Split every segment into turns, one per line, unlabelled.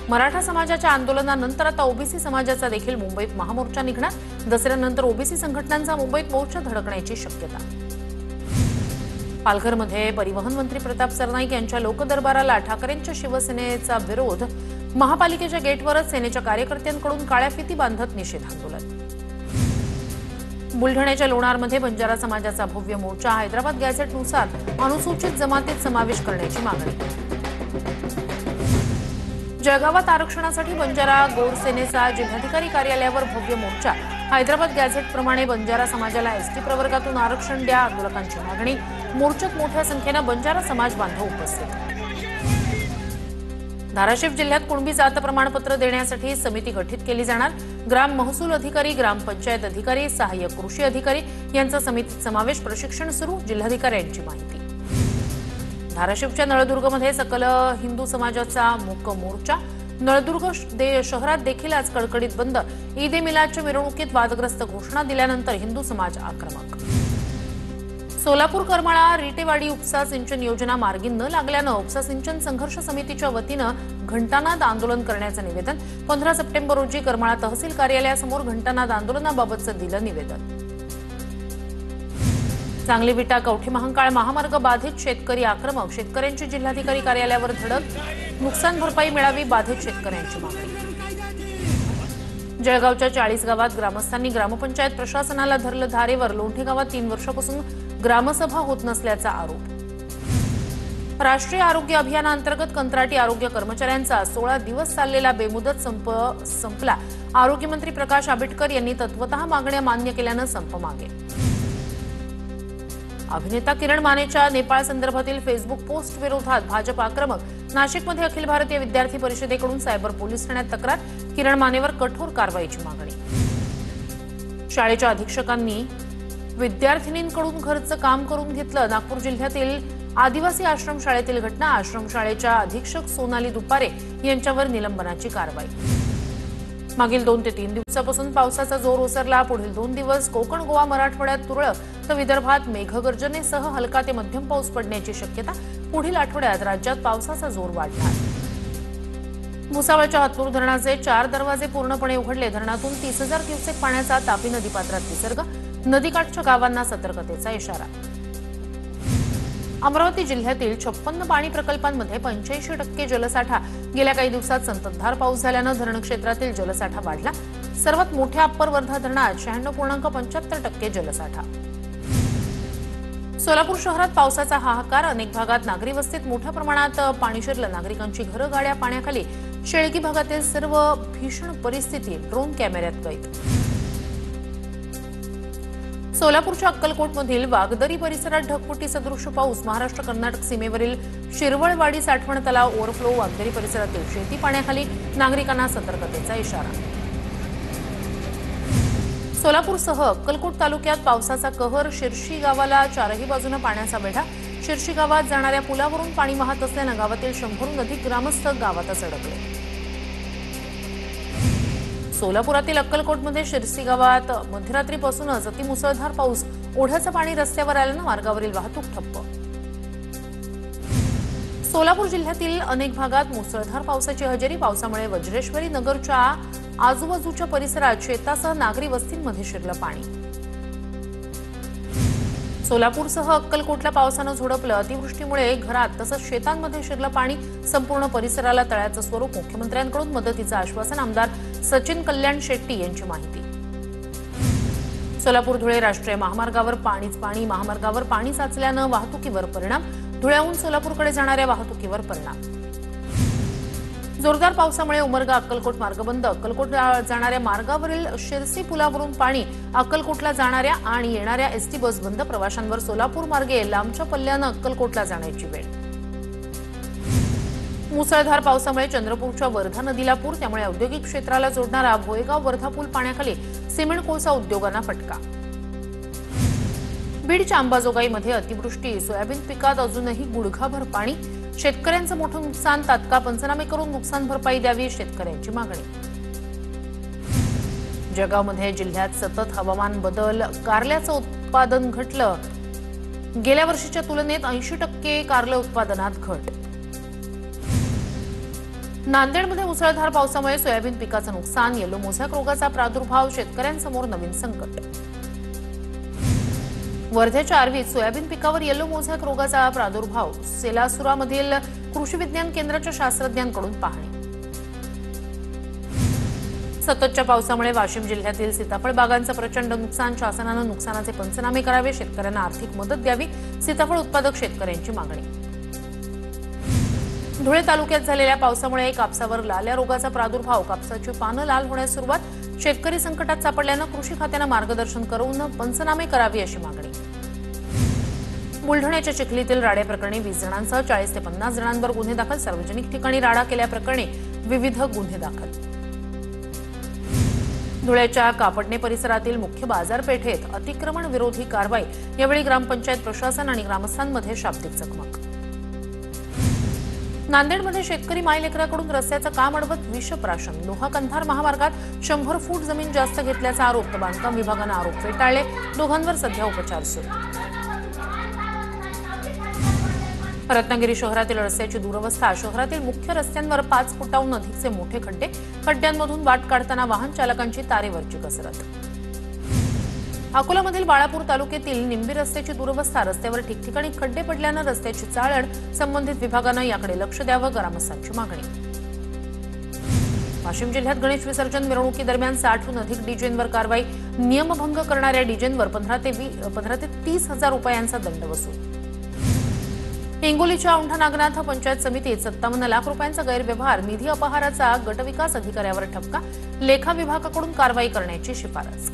मराठा समाजाच्या आंदोलनानंतर आता ओबीसी समाजाचा देखील मुंबईत महामोर्चा निघणार। दसऱ्यानंतर ओबीसी संघटनांचा मुंबईत मोर्चा धडकण्याची शक्यता। पालघरमध्ये परिवहन मंत्री प्रताप सरनाईक यांच्या लोकदरबाराला ठाकरेंच्या शिवसेनेचा विरोध। महापालिकेच्या गेटवरच सेनेच्या कार्यकर्त्यांकडून काळ्या फिती बांधत निषेध आंदोलन। बुलढाण्याच्या लोणारमध्ये बंजारा समाजाचा भव्य मोर्चा। हैदराबाद गॅझेटनुसार अनुसूचित जमातीत समावेश करण्याची मागणी। जळगावात आरक्षणासाठी बंजारा गौरसेनेचा जिल्हाधिकारी कार्यालयावर भव्य मोर्चा। हैदराबाद गॅझेटप्रमाणे बंजारा समाजाला एसटी प्रवर्गातून आरक्षण द्या, आंदोलकांची मागणी। मोर्चात मोठ्या संख्येनं बंजारा समाज बांधव उपस्थित। धाराशिव जिल्ह्यात कुणबी जात प्रमाणपत्र देण्यासाठी समिती गठीत केली जाणार। ग्राम महसूल अधिकारी, ग्रामपंचायत अधिकारी, सहाय्यक कृषी अधिकारी यांचा समितीत समावेश। प्रशिक्षण सुरू, जिल्हाधिकाऱ्यांची माहिती। धाराशिवच्या नळदुर्गमध्ये सकल हिंदू समाजाचा मूक मोर्चा। नळदुर्ग शहरात देखील आज कडकडीत बंद। ईद ए मिलादच्या मिरवणुकीत वादग्रस्त घोषणा दिल्यानंतर हिंदू समाज आक्रमक। सोलापूर करमाळा रिटेवाडी उपसा सिंचन योजना मार्गी न लागल्यानं उपसा सिंचन संघर्ष समितीच्या वतीनं घंटानाद आंदोलन करण्याचं निवेदन। 15 सप्टेंबर रोजी करमाळा तहसील कार्यालयासमोर घंटानाद आंदोलनाबाबतचं दिलं निवेदन। सांगली विटा कवठे महांकाळ महामार्ग बाधित, शेतकरी आक्रमक। शेतकऱ्यांची जिल्हाधिकारी कार्यालयावर धडक। नुकसान भरपाई मिळावी, बाधित शेतकऱ्यांची मागणी। जळगावच्या 40 गावात ग्रामस्थांनी ग्रामपंचायत प्रशासनाला धरलं धारेवर। लोंढे गावात 3 वर्षापासून ग्रामसभा होत नसल्याचा आरोप। राष्ट्रीय आरोग्य अभियानाअंतर्गत कंत्राटी आरोग्य कर्मचाऱ्यांचा 16 दिवस चाललेला बेमुदत संप संपला। आरोग्यमंत्री प्रकाश आंबेडकर यांनी तत्वतः मागण्या मान्य केल्यानं संप मागे। अभिनेता किरण मानेच्या नेपाळ संदर्भातील फेसबुक पोस्ट विरोधात भाजप आक्रमक। नाशिकमध्ये अखिल भारतीय विद्यार्थी परिषदेकडून सायबर पोलीस ठाण्यात तक्रार। किरण मानेवर कठोर कारवाईची मागणी। शाळेच्या अधीक्षकांनी विद्यार्थिनींकडून घरचं काम करून घेतलं। नागपूर जिल्ह्यातील आदिवासी आश्रमशाळेतील घटना। आश्रमशाळेच्या अधीक्षक सोनाली दुपारे यांच्यावर निलंबनाची कारवाई। मागील 2 ते 3 दिवसापासून पावसाचा जोर ओसरला। पुढील 2 दिवस कोकण, गोवा, मराठवाड्यात तुरळक तर विदर्भात मेघगर्जनेसह हलका ते मध्यम पाऊस पडण्याची शक्यता। पुढील आठवड्यात राज्यात पावसाचा जोर वाढणार। भुसावळच्या हतनूर धरणाचे 4 दरवाजे पूर्णपणे उघडले। धरणातून 30,000 क्युसेक पाण्याचा तापी नदीपात्रात विसर्ग। नदीकाठच्या गावांना सतर्कतेचा इशारा। अमरावती जिल्ह्यातील 56 पाणी प्रकल्पांमध्ये 85% जलसाठा। गेल्या काही दिवसात संततधार पाऊस झाल्यानं धरण क्षेत्रातील जलसाठा वाढला। सर्वात मोठ्या अप्पर वर्धा धरणात 96.75% जलसाठा। सोलापूर शहरात पावसाचा हाहाकार। अनेक भागात नागरी वस्तीत मोठ्या प्रमाणात पाणी शिरलं। नागरिकांची घरं, गाड्या पाण्याखाली। शेळगी भागातील सर्व भीषण परिस्थिती ड्रोन कॅमेऱ्यात कैद। सोलापूरच्या अक्कलकोटमधील वागदरी परिसरात ढगफुटी सदृश पाऊस। महाराष्ट्र कर्नाटक सीमेवरील शिरवळवाडी साठवण तलाव ओव्हरफ्लो। वागदरी परिसरातील शेती पाण्याखाली। नागरिकांना सतर्कतेचा इशारा। सोलापूरसह अक्कलकोट तालुक्यात पावसाचा कहर। शिरशी गावाला 4ही बाजूने पाण्याचा वेढा। शिरशी गावात जाणाऱ्या पुलावरून पाणी वाहत असल्यानं गावातील 100हून अधिक ग्रामस्थ गावातच अडकले। सोलापुरातील अक्कलकोटमध्ये शिरसी गावात मध्यरात्रीपासूनच अतिमुसळधार पाऊस। ओढ्याचं पाणी रस्त्यावर आल्यानं मार्गावरील वाहतूक ठप्प। सोलापूर जिल्ह्यातील अनेक भागात मुसळधार पावसाची हजेरी। पावसामुळे वज्रेश्वरी नगरच्या आजूबाजूच्या परिसरात शेतासह नागरी वस्तींमध्ये शिरलं पाणी। सोलापूरसह अक्कलकोटला पावसानं झोडपलं। अतिवृष्टीमुळे घरात तसंच शेतांमध्ये शिरलं पाणी। संपूर्ण परिसराला तळ्याचं स्वरूप। मुख्यमंत्र्यांकडून मदतीचं आश्वासन। आमदार सचिन कल्याण शेट्टी यांची माहिती। सोलापूर धुळे राष्ट्रीय महामार्गावर पाणीच पाणी। महामार्गावर पाणी साचल्यानं वाहतुकीवर परिणाम। धुळ्याहून सोलापूरकडे जाणाऱ्या वाहतुकीवर परिणाम। जोरदार पावसामुळे उमरगा अक्कलकोट मार्ग बंद। अक्कलकोटला जाणाऱ्या मार्गावरील शिरसी पुलावरून पाणी। अक्कलकोटला जाणाऱ्या आणि येणाऱ्या एसटी बस बंद। प्रवाशांवर सोलापूर मार्गे लांबच्या पल्ल्यानं अक्कलकोटला जाण्याची वेळ। मुसळधार पावसामुळे चंद्रपूरच्या वर्धा नदीला पूर। त्यामुळे औद्योगिक क्षेत्राला जोडणारा भोयगाव वर्धा पूल पाण्याखाली। सिमेंट कोळसा उद्योगांना फटका। बीडच्या अंबाजोगाईमध्ये अतिवृष्टी। सोयाबीन पिकात अजूनही गुडघाभर पाणी। शेतकऱ्यांचं मोठं नुकसान। तात्काळ पंचनामे करून नुकसान भरपाई द्यावी, शेतकऱ्यांची मागणी। जळगावमध्ये जिल्ह्यात सतत हवामान बदल। कारल्याचं उत्पादन घटलं। गेल्या वर्षीच्या तुलनेत 80% कारलं उत्पादनात घट। नांदेडमध्ये मुसळधार पावसामुळे सोयाबीन पिकाचं नुकसान, येलो मोझॅक रोगाचा प्रादुर्भाव, शेतकऱ्यांसमोर नवीन संकट। वर्ध्याच्या आर्वीत सोयाबीन पिकावर येलो मोझॅक रोगाचा प्रादुर्भाव, सेलासुरामधील कृषी विज्ञान केंद्राच्या शास्त्रज्ञांकडून पाहणी। सततच्या पावसामुळे वाशिम जिल्ह्यातील सीताफळ बागांचं प्रचंड नुकसान, शासनानं नुकसानाचे पंचनामे करावे, शेतकऱ्यांना आर्थिक मदत द्यावी, सीताफळ उत्पादक शेतकऱ्यांची मागणी। धुळे तालुक्यात झालेल्या पावसामुळे कापसावर लाल्या रोगाचा प्रादुर्भाव, कापसाची पानं लाल होण्यास सुरुवात, शेतकरी संकटात सापडल्यानं कृषी खात्यानं मार्गदर्शन करून पंचनामे करावी अशी मागणी। बुलढाण्याच्या चिखलीतील राडे प्रकरणी 20 जणांसह 40 ते 50 जणांवर गुन्हे दाखल, सार्वजनिक ठिकाणी राडा केल्याप्रकरणी विविध गुन्हे दाखल। धुळ्याच्या कापडणे परिसरातील मुख्य बाजारपेठेत अतिक्रमण विरोधी कारवाई, यावेळी ग्रामपंचायत प्रशासन आणि ग्रामस्थांमध्ये शाब्दिक चकमक। नांदेडमध्ये शेतकरी मायलेकराकडून रस्त्याचं काम अडवत विषप्राशन, लोहा कंधार महामार्गात 100 फूट जमीन जास्त घेतल्याचा आरोप, तर बांधकाम विभागानं आरोप फेटाळले, दोघांवर सध्या उपचार सुरू। रत्नागिरी शहरातील रस्त्याची दुरवस्था, शहरातील मुख्य रस्त्यांवर 5 फुटाहून अधिकचे मोठे खड्डे, खड्ड्यांमधून वाट काढताना वाहन चालकांची तारेवरची कसरत। अकोलामधील बाळापूर तालुक्यातील निंबी रस्त्याची दुरवस्था, रस्त्यावर ठिकठिकाणी खड्डे पडल्यानं रस्त्याची चाळण, संबंधित विभागानं याकडे लक्ष द्यावं, ग्रामस्थांची मागणी। वाशिम जिल्ह्यात गणेश विसर्जन मिरवणुकीदरम्यान 60हून अधिक डीजेंवर कारवाई, नियमभंग करणाऱ्या डीजेंवर 15 ते 30 हजार रुपयांचा दंड वसूल। हिंगोलीच्या औंढा नागनाथ पंचायत समितीत 57 लाख रुपयांचा गैरव्यवहार, निधी अपहाराचा गटविकास अधिकाऱ्यावर ठपका, लेखा विभागाकडून कारवाई करण्याची शिफारस।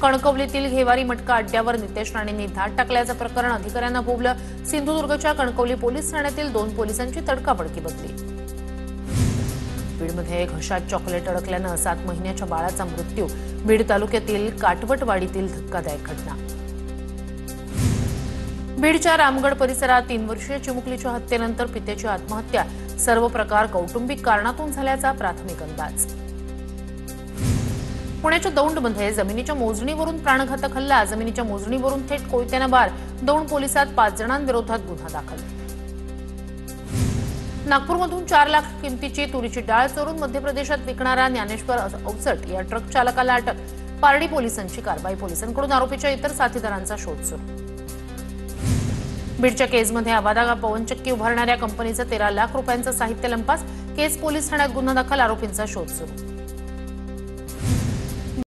कणकवलीतील घेवारी मटका अड्ड्यावर नितेश राणेंनी धाड टाकल्याचं प्रकरण अधिकाऱ्यांना भोवलं, सिंधुदुर्गच्या कणकवली पोलीस ठाण्यातील 2 पोलिसांची तडकाफडकी बदली। बीडमध्ये घशात चॉकलेट अडकल्यानं 7 महिन्याच्या बाळाचा मृत्यू, बीड तालुक्यातील काटवटवाडीतील धक्कादायक घटना। बीडच्या रामगड परिसरात 3 वर्षीय चिमुकलीच्या हत्येनंतर पित्याची आत्महत्या, सर्व प्रकार कौटुंबिक कारणातून झाल्याचा प्राथमिक अंदाज। पुण्याच्या दौंडमध्ये जमिनीच्या मोजणीवरून प्राणघातक हल्ला, जमिनीच्या मोजणीवरून थेट कोयत्यानं वार, दौंड पोलिसात 5 जणांविरोधात गुन्हा दाखल। नागपूरमधून 4 लाख किमतीची तुरीची डाळ चोरून मध्य प्रदेशात विकणारा ज्ञानेश्वर अवचट या ट्रक चालकाला अटक, पारडी पोलिसांची कारवाई, पोलिसांकडून आरोपीच्या इतर साथीदारांचा शोध सुरू। बीडच्या केजमध्ये आवादा पवनचक्की उभारणाऱ्या कंपनीचं 13 लाख रुपयांचं साहित्य लंपास, केज पोलीस ठाण्यात गुन्हा दाखल, आरोपींचा शोध सुरू।